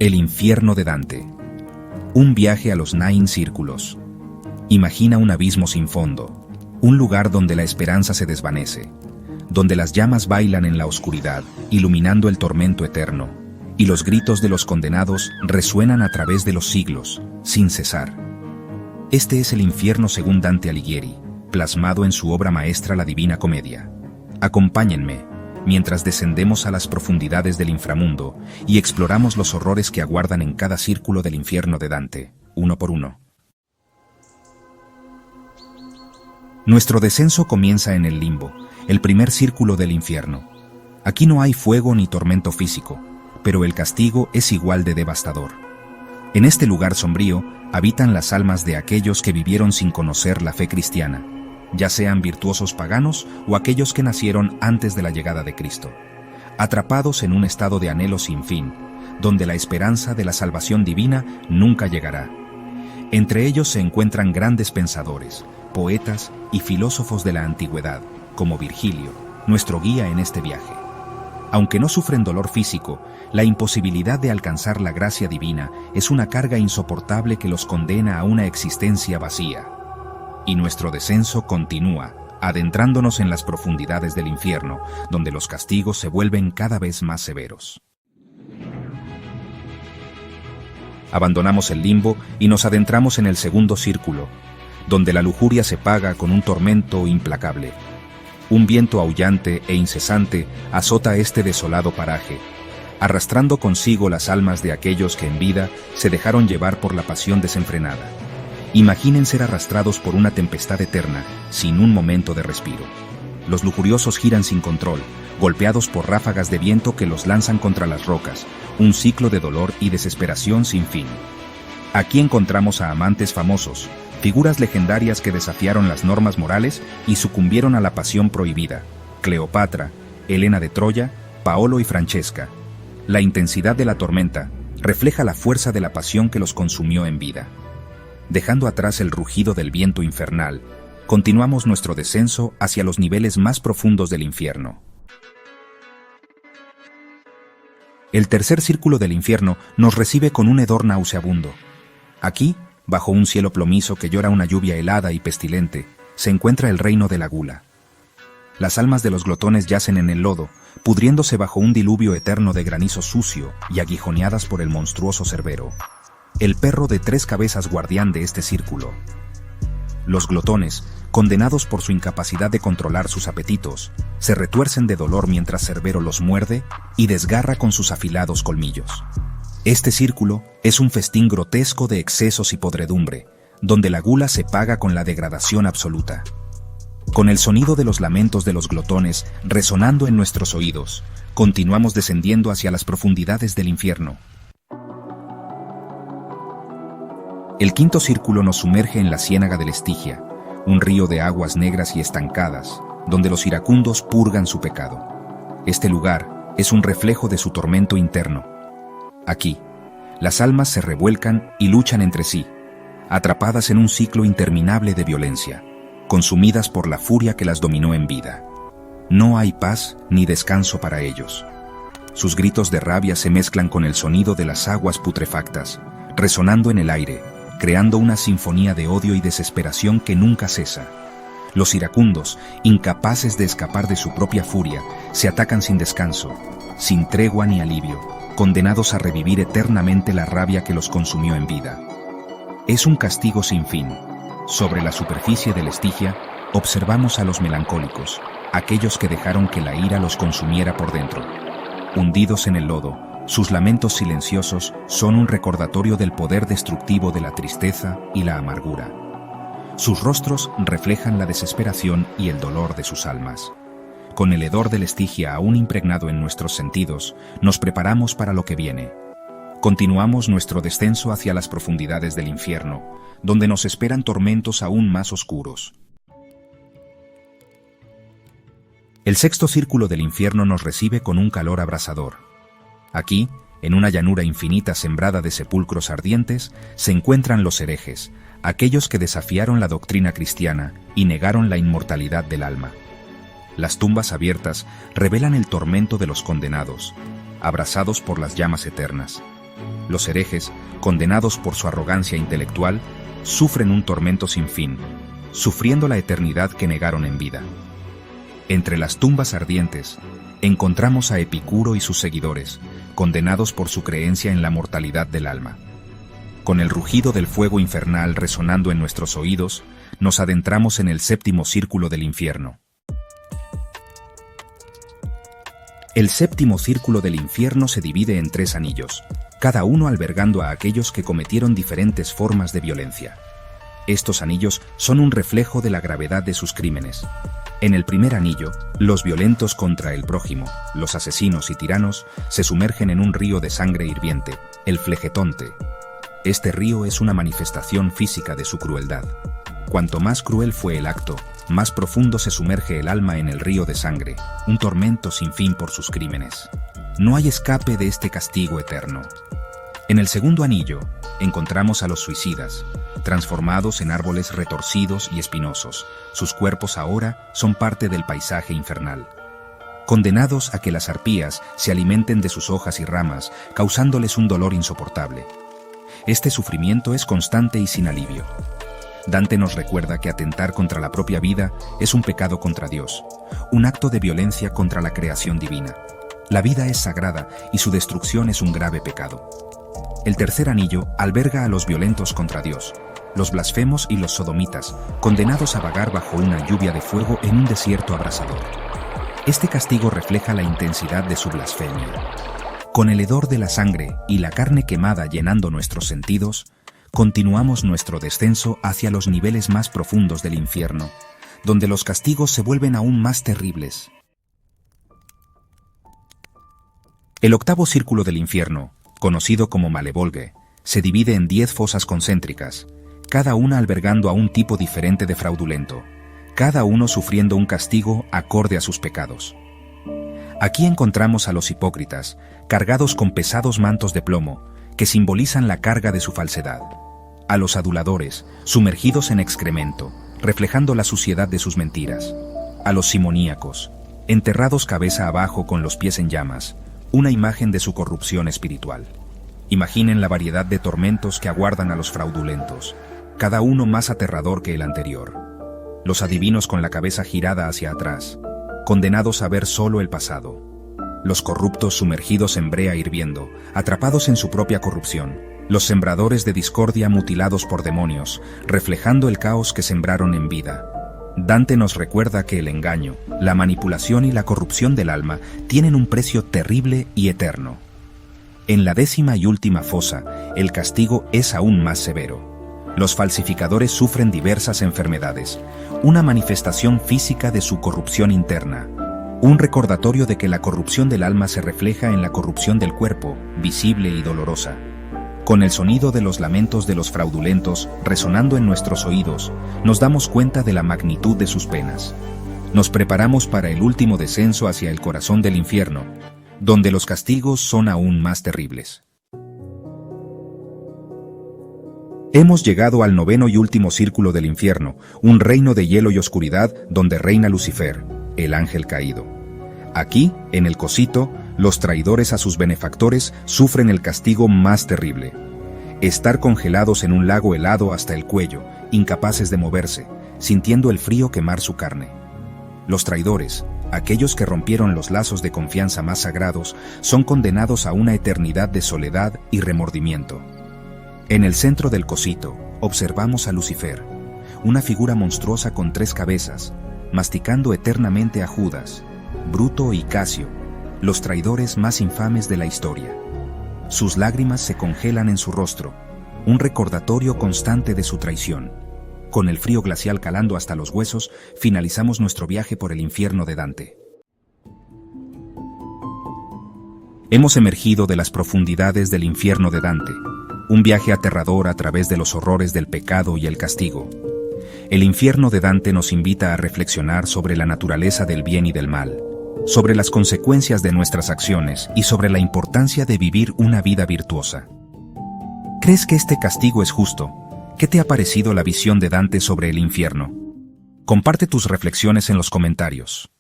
El infierno de Dante. Un viaje a los Nine Círculos. Imagina un abismo sin fondo, un lugar donde la esperanza se desvanece, donde las llamas bailan en la oscuridad, iluminando el tormento eterno, y los gritos de los condenados resuenan a través de los siglos, sin cesar. Este es el infierno según Dante Alighieri, plasmado en su obra maestra La Divina Comedia. Acompáñenme, mientras descendemos a las profundidades del inframundo y exploramos los horrores que aguardan en cada círculo del infierno de Dante, uno por uno. Nuestro descenso comienza en el limbo, el primer círculo del infierno. Aquí no hay fuego ni tormento físico, pero el castigo es igual de devastador. En este lugar sombrío habitan las almas de aquellos que vivieron sin conocer la fe cristiana, ya sean virtuosos paganos o aquellos que nacieron antes de la llegada de Cristo, atrapados en un estado de anhelo sin fin, donde la esperanza de la salvación divina nunca llegará. Entre ellos se encuentran grandes pensadores, poetas y filósofos de la antigüedad, como Virgilio, nuestro guía en este viaje. Aunque no sufren dolor físico, la imposibilidad de alcanzar la gracia divina es una carga insoportable que los condena a una existencia vacía. Y nuestro descenso continúa, adentrándonos en las profundidades del infierno, donde los castigos se vuelven cada vez más severos. Abandonamos el limbo y nos adentramos en el segundo círculo, donde la lujuria se paga con un tormento implacable. Un viento aullante e incesante azota este desolado paraje, arrastrando consigo las almas de aquellos que en vida se dejaron llevar por la pasión desenfrenada. Imaginen ser arrastrados por una tempestad eterna, sin un momento de respiro. Los lujuriosos giran sin control, golpeados por ráfagas de viento que los lanzan contra las rocas, un ciclo de dolor y desesperación sin fin. Aquí encontramos a amantes famosos, figuras legendarias que desafiaron las normas morales y sucumbieron a la pasión prohibida: Cleopatra, Helena de Troya, Paolo y Francesca. La intensidad de la tormenta refleja la fuerza de la pasión que los consumió en vida. Dejando atrás el rugido del viento infernal, continuamos nuestro descenso hacia los niveles más profundos del infierno. El tercer círculo del infierno nos recibe con un hedor nauseabundo. Aquí, bajo un cielo plomizo que llora una lluvia helada y pestilente, se encuentra el reino de la gula. Las almas de los glotones yacen en el lodo, pudriéndose bajo un diluvio eterno de granizo sucio y aguijoneadas por el monstruoso Cerbero, el perro de tres cabezas guardián de este círculo. Los glotones, condenados por su incapacidad de controlar sus apetitos, se retuercen de dolor mientras Cerbero los muerde y desgarra con sus afilados colmillos. Este círculo es un festín grotesco de excesos y podredumbre, donde la gula se paga con la degradación absoluta. Con el sonido de los lamentos de los glotones resonando en nuestros oídos, continuamos descendiendo hacia las profundidades del infierno. El quinto círculo nos sumerge en la ciénaga del Estigia, un río de aguas negras y estancadas, donde los iracundos purgan su pecado. Este lugar es un reflejo de su tormento interno. Aquí, las almas se revuelcan y luchan entre sí, atrapadas en un ciclo interminable de violencia, consumidas por la furia que las dominó en vida. No hay paz ni descanso para ellos. Sus gritos de rabia se mezclan con el sonido de las aguas putrefactas, resonando en el aire, creando una sinfonía de odio y desesperación que nunca cesa. Los iracundos, incapaces de escapar de su propia furia, se atacan sin descanso, sin tregua ni alivio, condenados a revivir eternamente la rabia que los consumió en vida. Es un castigo sin fin. Sobre la superficie del Estigia, observamos a los melancólicos, aquellos que dejaron que la ira los consumiera por dentro. Hundidos en el lodo, sus lamentos silenciosos son un recordatorio del poder destructivo de la tristeza y la amargura. Sus rostros reflejan la desesperación y el dolor de sus almas. Con el hedor del Estigia aún impregnado en nuestros sentidos, nos preparamos para lo que viene. Continuamos nuestro descenso hacia las profundidades del infierno, donde nos esperan tormentos aún más oscuros. El sexto círculo del infierno nos recibe con un calor abrasador. Aquí, en una llanura infinita sembrada de sepulcros ardientes, se encuentran los herejes, aquellos que desafiaron la doctrina cristiana y negaron la inmortalidad del alma. Las tumbas abiertas revelan el tormento de los condenados, abrasados por las llamas eternas. Los herejes, condenados por su arrogancia intelectual, sufren un tormento sin fin, sufriendo la eternidad que negaron en vida. Entre las tumbas ardientes, encontramos a Epicuro y sus seguidores, condenados por su creencia en la mortalidad del alma. Con el rugido del fuego infernal resonando en nuestros oídos, nos adentramos en el séptimo círculo del infierno. El séptimo círculo del infierno se divide en 3 anillos, cada uno albergando a aquellos que cometieron diferentes formas de violencia. Estos anillos son un reflejo de la gravedad de sus crímenes. En el primer anillo, los violentos contra el prójimo, los asesinos y tiranos, se sumergen en un río de sangre hirviente, el Flegetonte. Este río es una manifestación física de su crueldad. Cuanto más cruel fue el acto, más profundo se sumerge el alma en el río de sangre, un tormento sin fin por sus crímenes. No hay escape de este castigo eterno. En el segundo anillo, encontramos a los suicidas, transformados en árboles retorcidos y espinosos. Sus cuerpos ahora son parte del paisaje infernal. Condenados a que las arpías se alimenten de sus hojas y ramas, causándoles un dolor insoportable. Este sufrimiento es constante y sin alivio. Dante nos recuerda que atentar contra la propia vida es un pecado contra Dios, un acto de violencia contra la creación divina. La vida es sagrada y su destrucción es un grave pecado. El tercer anillo alberga a los violentos contra Dios, los blasfemos y los sodomitas, condenados a vagar bajo una lluvia de fuego en un desierto abrasador. Este castigo refleja la intensidad de su blasfemia. Con el hedor de la sangre y la carne quemada llenando nuestros sentidos, continuamos nuestro descenso hacia los niveles más profundos del infierno, donde los castigos se vuelven aún más terribles. El octavo círculo del infierno, conocido como Malevolge, se divide en 10 fosas concéntricas, cada una albergando a un tipo diferente de fraudulento, cada uno sufriendo un castigo acorde a sus pecados. Aquí encontramos a los hipócritas, cargados con pesados mantos de plomo, que simbolizan la carga de su falsedad, a los aduladores, sumergidos en excremento, reflejando la suciedad de sus mentiras, a los simoníacos, enterrados cabeza abajo con los pies en llamas, una imagen de su corrupción espiritual. Imaginen la variedad de tormentos que aguardan a los fraudulentos, cada uno más aterrador que el anterior. Los adivinos con la cabeza girada hacia atrás, condenados a ver solo el pasado. Los corruptos sumergidos en brea hirviendo, atrapados en su propia corrupción. Los sembradores de discordia mutilados por demonios, reflejando el caos que sembraron en vida. Dante nos recuerda que el engaño, la manipulación y la corrupción del alma tienen un precio terrible y eterno. En la 10ª y última fosa, el castigo es aún más severo. Los falsificadores sufren diversas enfermedades, una manifestación física de su corrupción interna, un recordatorio de que la corrupción del alma se refleja en la corrupción del cuerpo, visible y dolorosa. Con el sonido de los lamentos de los fraudulentos resonando en nuestros oídos, nos damos cuenta de la magnitud de sus penas. Nos preparamos para el último descenso hacia el corazón del infierno, donde los castigos son aún más terribles. Hemos llegado al 9º y último círculo del infierno, un reino de hielo y oscuridad donde reina Lucifer, el ángel caído. Aquí, en el Cosito, los traidores a sus benefactores sufren el castigo más terrible. Estar congelados en un lago helado hasta el cuello, incapaces de moverse, sintiendo el frío quemar su carne. Los traidores, aquellos que rompieron los lazos de confianza más sagrados, son condenados a una eternidad de soledad y remordimiento. En el centro del Cosito, observamos a Lucifer, una figura monstruosa con 3 cabezas, masticando eternamente a Judas, Bruto y Casio, los traidores más infames de la historia. Sus lágrimas se congelan en su rostro, un recordatorio constante de su traición. Con el frío glacial calando hasta los huesos, finalizamos nuestro viaje por el infierno de Dante. Hemos emergido de las profundidades del infierno de Dante, un viaje aterrador a través de los horrores del pecado y el castigo. El infierno de Dante nos invita a reflexionar sobre la naturaleza del bien y del mal, sobre las consecuencias de nuestras acciones y sobre la importancia de vivir una vida virtuosa. ¿Crees que este castigo es justo? ¿Qué te ha parecido la visión de Dante sobre el infierno? Comparte tus reflexiones en los comentarios.